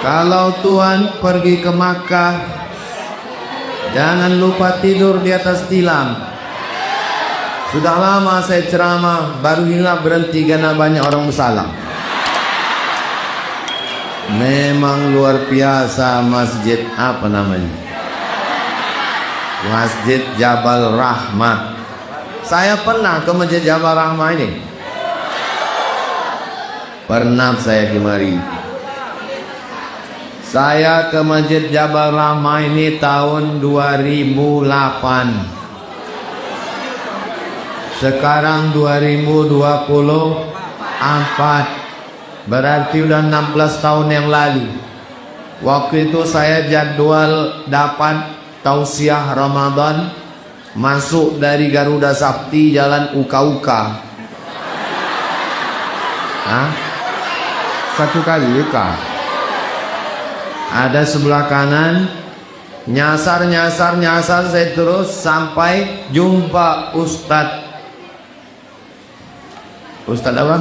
Kalau Tuhan pergi ke Makkah, jangan lupa tidur di atas tilam. Sudah lama saya ceramah, baru hilap berhenti karena banyak orang bersalah. Memang luar biasa masjid, apa namanya? Masjid Jabal Rahmah. Saya pernah ke Masjid Jabal Rahmah ini. Pernah saya kemari. Saya ke Masjid Jabal Rahmah ini tahun 2008. Sekarang 2024. Berarti udah 16 tahun yang lalu. Waktu itu saya jadwal dapat tausiah Ramadan, masuk dari Garuda Sakti jalan Uka-Uka. Satu kali Uka. Ada sebelah kanan, nyasar saya terus sampai jumpa Ustadz apa?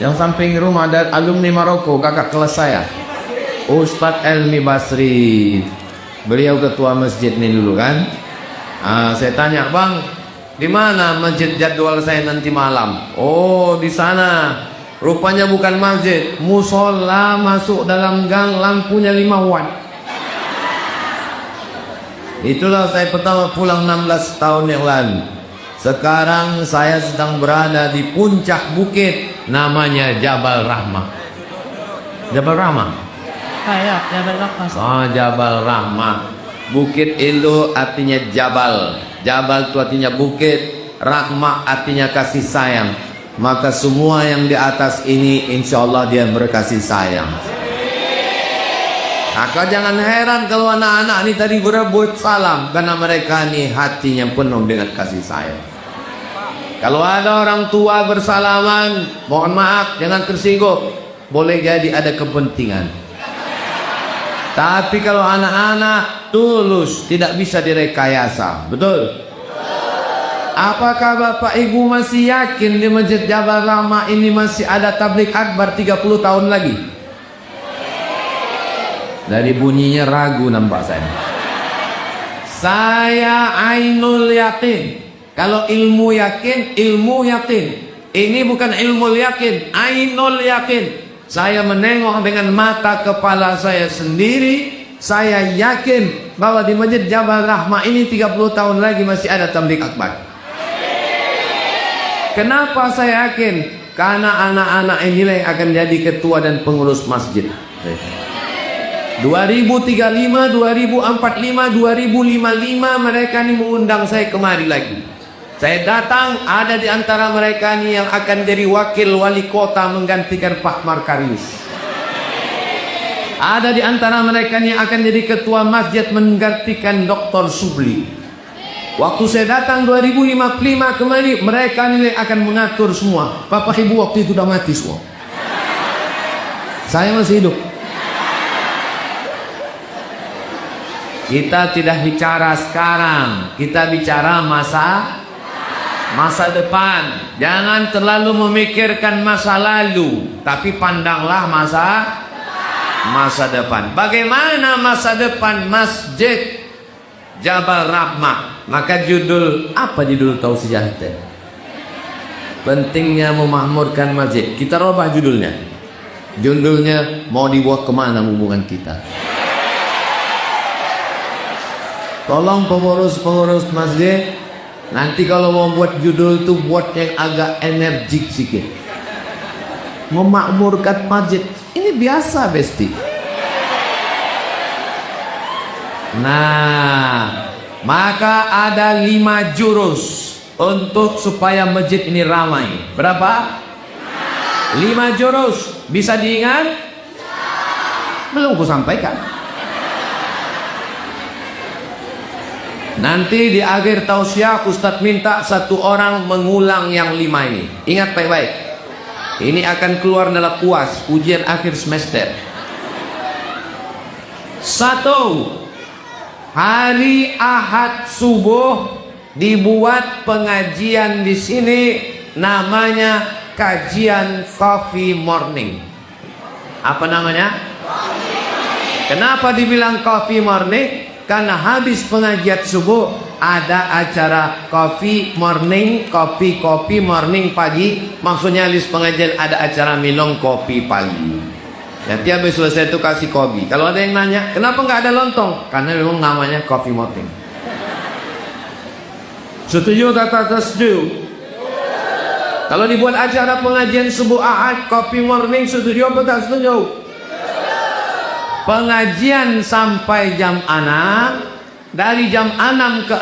Yang samping rumah ada alumni Maroko, kakak kelas saya, Ustadz Elmi Basri. Beliau ketua masjid ini dulu kan. Saya tanya, bang, di mana masjid jadwal saya nanti malam? Oh, di sana. Rupanya bukan masjid, musola, masuk dalam gang, lampunya 5 watt. Itulah saya pertama pulang 16 tahun yang lalu. Sekarang saya sedang berada di puncak bukit, namanya Jabal Rahmah. Jabal Rahmah? Kayak Jabal Rahmah. Oh, Jabal Rahmah. Bukit itu artinya Jabal. Jabal itu artinya bukit. Rahmah artinya kasih sayang. Maka semua yang di atas ini insya Allah dia berkasih sayang. Maka jangan heran kalau anak-anak ini tadi berebut salam, karena mereka ini hatinya penuh dengan kasih sayang. Kalau ada orang tua bersalaman, mohon maaf jangan tersinggung, boleh jadi ada kepentingan. Tapi kalau anak-anak tulus, tidak bisa direkayasa. Betul? Apakah Bapak Ibu masih yakin di Masjid Jabal Rahmah ini masih ada tabligh akbar 30 tahun lagi? Dari bunyinya ragu nampak saya. Saya ainul yakin. Kalau ilmu yakin, ilmu yakin. Ini bukan ilmu yakin, ainul yakin. Saya menengok dengan mata kepala saya sendiri. Saya yakin bahwa di Masjid Jabal Rahmah ini 30 tahun lagi masih ada tabligh akbar. Kenapa saya yakin? Karena anak-anak inilah yang akan jadi ketua dan pengurus masjid. 2035, 2045, 2055 mereka ini mengundang saya kemari lagi. Saya datang, ada di antara mereka ini yang akan jadi wakil wali kota menggantikan Pak Markarius. Ada di antara mereka ini yang akan jadi ketua masjid menggantikan Dr. Subli. Waktu saya datang 2055 kembali, mereka ini akan mengatur semua. Bapak Ibu waktu itu sudah mati semua. Saya masih hidup. Kita tidak bicara sekarang, kita bicara masa depan. Jangan terlalu memikirkan masa lalu, tapi pandanglah masa depan. Bagaimana masa depan Masjid Jabal Rahmah? Maka apa judul tausiah kita? Pentingnya memakmurkan masjid. Kita rubah judulnya. Judulnya mau dibawa kemana hubungan kita? Tolong pengurus masjid, nanti kalau mau buat judul itu buat yang agak energik sedikit. Memakmurkan masjid. Ini biasa, Besti. Nah, maka ada 5 jurus untuk supaya masjid ini ramai. Berapa? 5 jurus. Bisa diingat? Belum ku sampaikan. Nanti di akhir tausiah Ustadz minta 1 orang mengulang yang 5 ini. Ingat baik-baik. Ini akan keluar dalam UAS, ujian akhir semester. 1. Hari Ahad subuh dibuat pengajian di sini, namanya kajian coffee morning. Apa namanya? Kenapa dibilang coffee morning? Karena habis pengajian subuh ada acara coffee morning, kopi morning pagi. Maksudnya habis pengajian ada acara minum kopi pagi. Nanti habis selesai itu kasih kopi. Kalau ada yang nanya, kenapa nggak ada lontong? Karena memang namanya coffee morning. Setuju kata setuju? Kalau dibuat acara pengajian subuh Ahad, coffee morning, setuju apa tak setuju? Pengajian sampai jam 6, dari jam 6 ke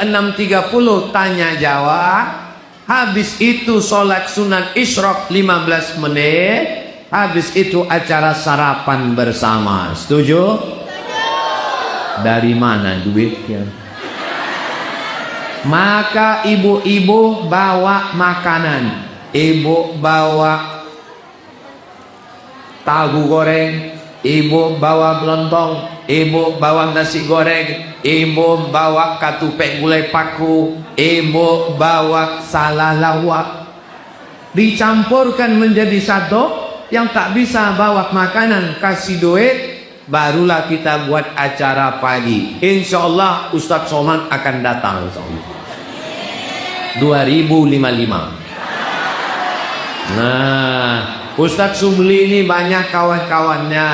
6.30 tanya jawab. Habis itu sholat sunat isyraq 15 menit. Habis itu acara sarapan bersama. Setuju? Dari mana duitnya? Maka ibu-ibu bawa makanan. Ibu bawa tahu goreng, ibu bawa lontong, ibu bawa nasi goreng, ibu bawa katupek gulai paku, ibu bawa salalawak. Dicampurkan menjadi satu. Yang tak bisa bawa makanan kasih duit, barulah kita buat acara pagi. Insya Allah Ustadz Somad akan datang, insya Allah. 2055. Nah, Ustadz Subli ini banyak kawan-kawannya,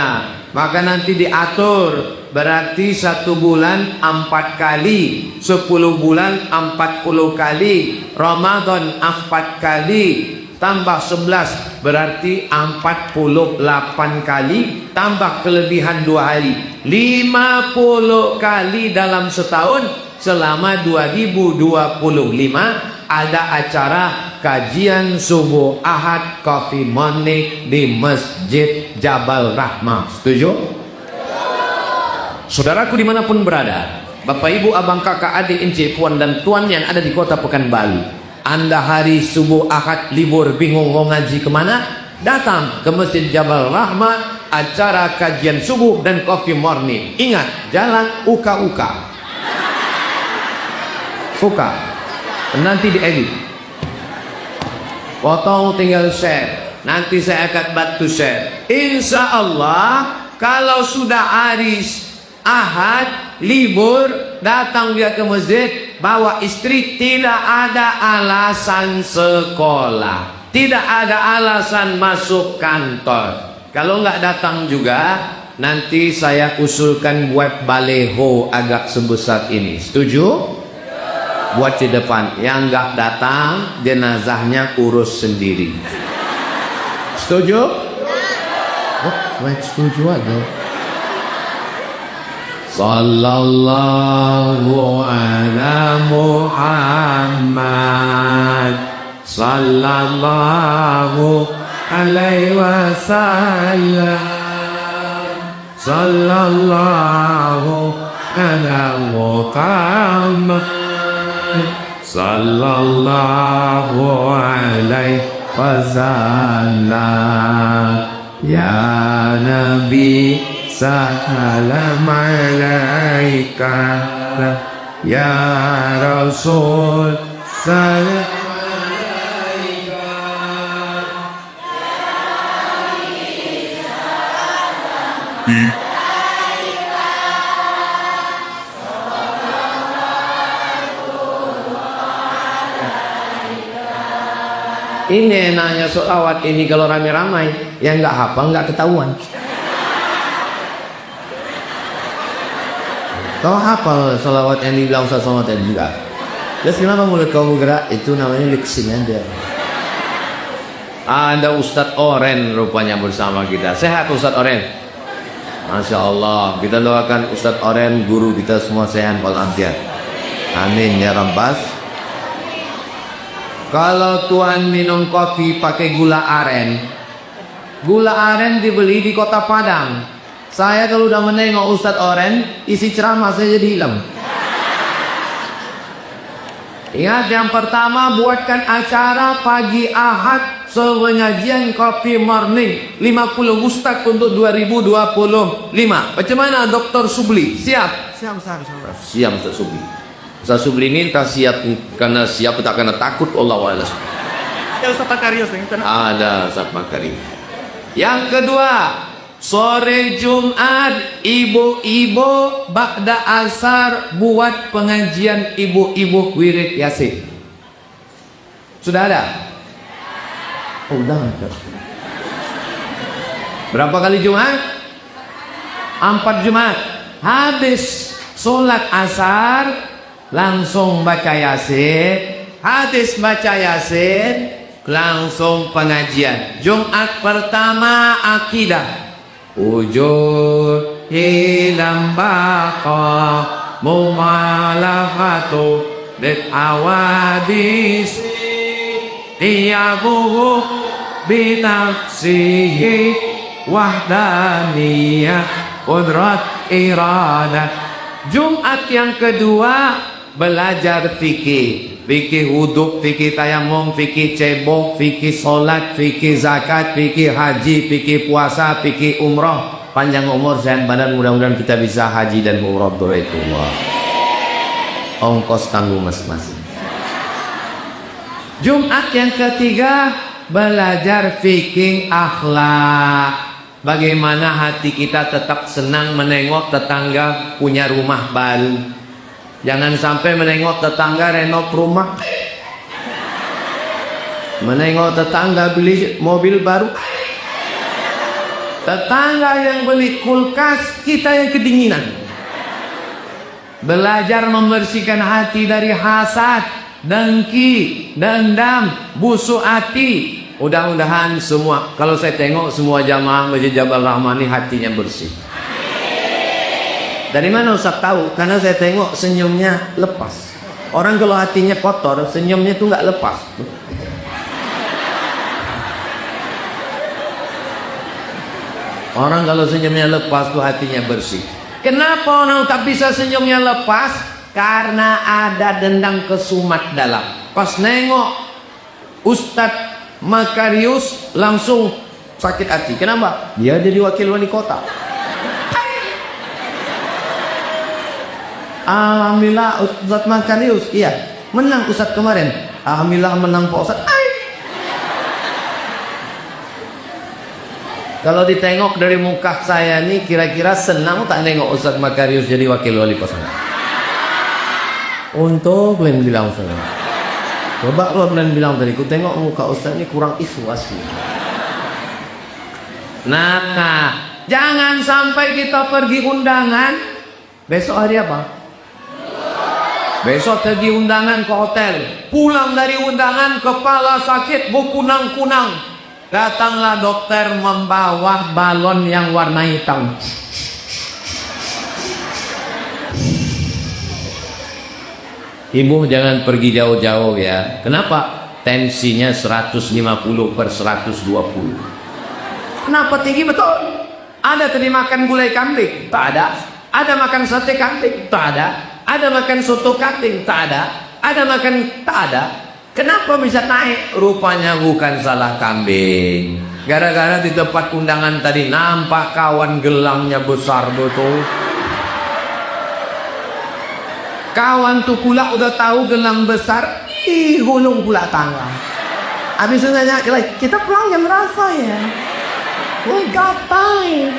maka nanti diatur. Berarti 1 bulan 4 kali, 10 bulan 40 kali, Ramadan 4 kali, tambah 11 berarti 48 kali, tambah kelebihan 2 hari, 50 kali dalam setahun. Selama 2025 ada acara kajian subuh Ahad coffee morning di Masjid Jabal Rahmah. Setuju? Saudaraku dimanapun berada, Bapak Ibu Abang Kakak Adik Encik Puan dan Tuan yang ada di kota Pekanbaru, Anda hari subuh Ahad libur bingung mau ngaji kemana? Datang ke Masjid Jabal Rahmah, acara kajian subuh dan coffee morning. Ingat, jalan uka-uka. Uka. Nanti diedit. Potong tinggal share. Nanti saya akan bantu share. Insya Allah kalau sudah hari Ahad libur, datang dia ke masjid, bawa istri, tidak ada alasan sekolah, tidak ada alasan masuk kantor. Kalau nggak datang juga, nanti saya usulkan buat baleho agak sebesar ini. Setuju? Buat di depan. Yang nggak datang, jenazahnya urus sendiri. Setuju? Oh, setuju aja. Sallallahu ala Muhammad, sallallahu alaihi wasallam, sallallahu ala Muhammad, sallallahu alaihi wasallam. Ya Nabi salam alaika, ya Rasul salam alaika. Ini enaknya sholawat ini kalau ramai-ramai, yang nggak hafal nggak ketahuan. Kau hafal sholawat yang dibilang Ustaz Somad tadi juga. Terus kenapa mulut kau bergerak? Itu namanya liksin aja. Ada Ustadz Oren rupanya bersama kita. Sehat Ustadz Oren? Masya Allah. Kita doakan Ustadz Oren, guru kita semua sehat walafiat. Amin ya Rabbas. Kalau Tuhan minum kopi pakai gula aren, gula aren dibeli di Kota Padang. Saya kalau udah menengok Ustadz Oren, isi ceramah saya jadi hilang. Ingat, yang pertama buatkan acara pagi Ahad sepengajian kopi morning 50 Ustadz untuk 2025. Macam mana Dr. Subli? Siap? Siap Ustaz Subli. Ustaz Subli ini tak siap karena siap, tak karena takut, Allah wa'ala. Ya Ustaz Makarius yang tenang. Ada Ustaz Makarim. Yang kedua, sore Jumat ibu-ibu ba'da asar buat pengajian ibu-ibu wirid Yasin. Sudah ada? Oh, udah ada. Berapa kali Jumat? 4 Jumat. Habis sholat asar langsung baca Yasin. Habis baca Yasin langsung pengajian. Jumat pertama akidah. Ujur hilam baqa mumalafatu bid awadis tiyabuhu binafsihi wahdaniyah qudrat iradah. Jumat yang kedua belajar fikih. Fikih wudhu, fikih tayamum, fikih cebok, fikih solat, fikih zakat, fikih haji, fikih puasa, fikih umroh. Panjang umur, sehat badan, mudah-mudahan kita bisa haji dan umroh Baitullah. Ongkos tanggung masing-masing. Jumat yang ketiga belajar fikih akhlak. Bagaimana hati kita tetap senang menengok tetangga punya rumah baru. Jangan sampai menengok tetangga renov rumah, menengok tetangga beli mobil baru, tetangga yang beli kulkas, kita yang kedinginan. Belajar membersihkan hati dari hasad, dengki, dendam, busuk hati. Mudah-mudahan semua, kalau saya tengok semua jamaah Masjid Jabal Rahmah ini hatinya bersih. Dari mana Ustaz tahu? Karena saya tengok senyumnya lepas. Orang kalau hatinya kotor, senyumnya itu nggak lepas. Orang kalau senyumnya lepas tuh hatinya bersih. Kenapa orang tak bisa senyumnya lepas? Karena ada dendam kesumat dalam. Pas nengok Ustadz Makarius langsung sakit hati. Kenapa? Dia jadi wakil wali kota. Alhamdulillah Ustadz Makarius, iya menang Ustadz kemarin. Alhamdulillah menang Pak Ustadz. Kalau ditengok dari muka saya nih, kira-kira senang tak nengok Ustadz Makarius jadi wakil wali kota? Untuk kalian bilang senang. Coba lo kalian bilang tadi, ku tengok muka Ustadz ini kurang ikhlas. Nah, jangan sampai kita pergi undangan. Besok hari apa? Besok pergi undangan ke hotel, pulang dari undangan kepala sakit berkunang-kunang. Datanglah dokter membawa balon yang warna hitam. Ibu jangan pergi jauh-jauh ya. Kenapa? Tensinya 150/120. Kenapa tinggi betul? Ada tadi makan gulai kambing? Tak ada. Ada makan sate kambing? Tak ada. Ada makan soto kambing? Tak ada. Ada makan? Tak ada. Kenapa bisa naik? Rupanya bukan salah kambing. Gara-gara di tempat undangan tadi nampak kawan gelangnya besar betul. Kawan tuh pula udah tahu gelang besar, gulung pula tangga. Habis itu nanya, kita pulang jam berapa ya? Gapai.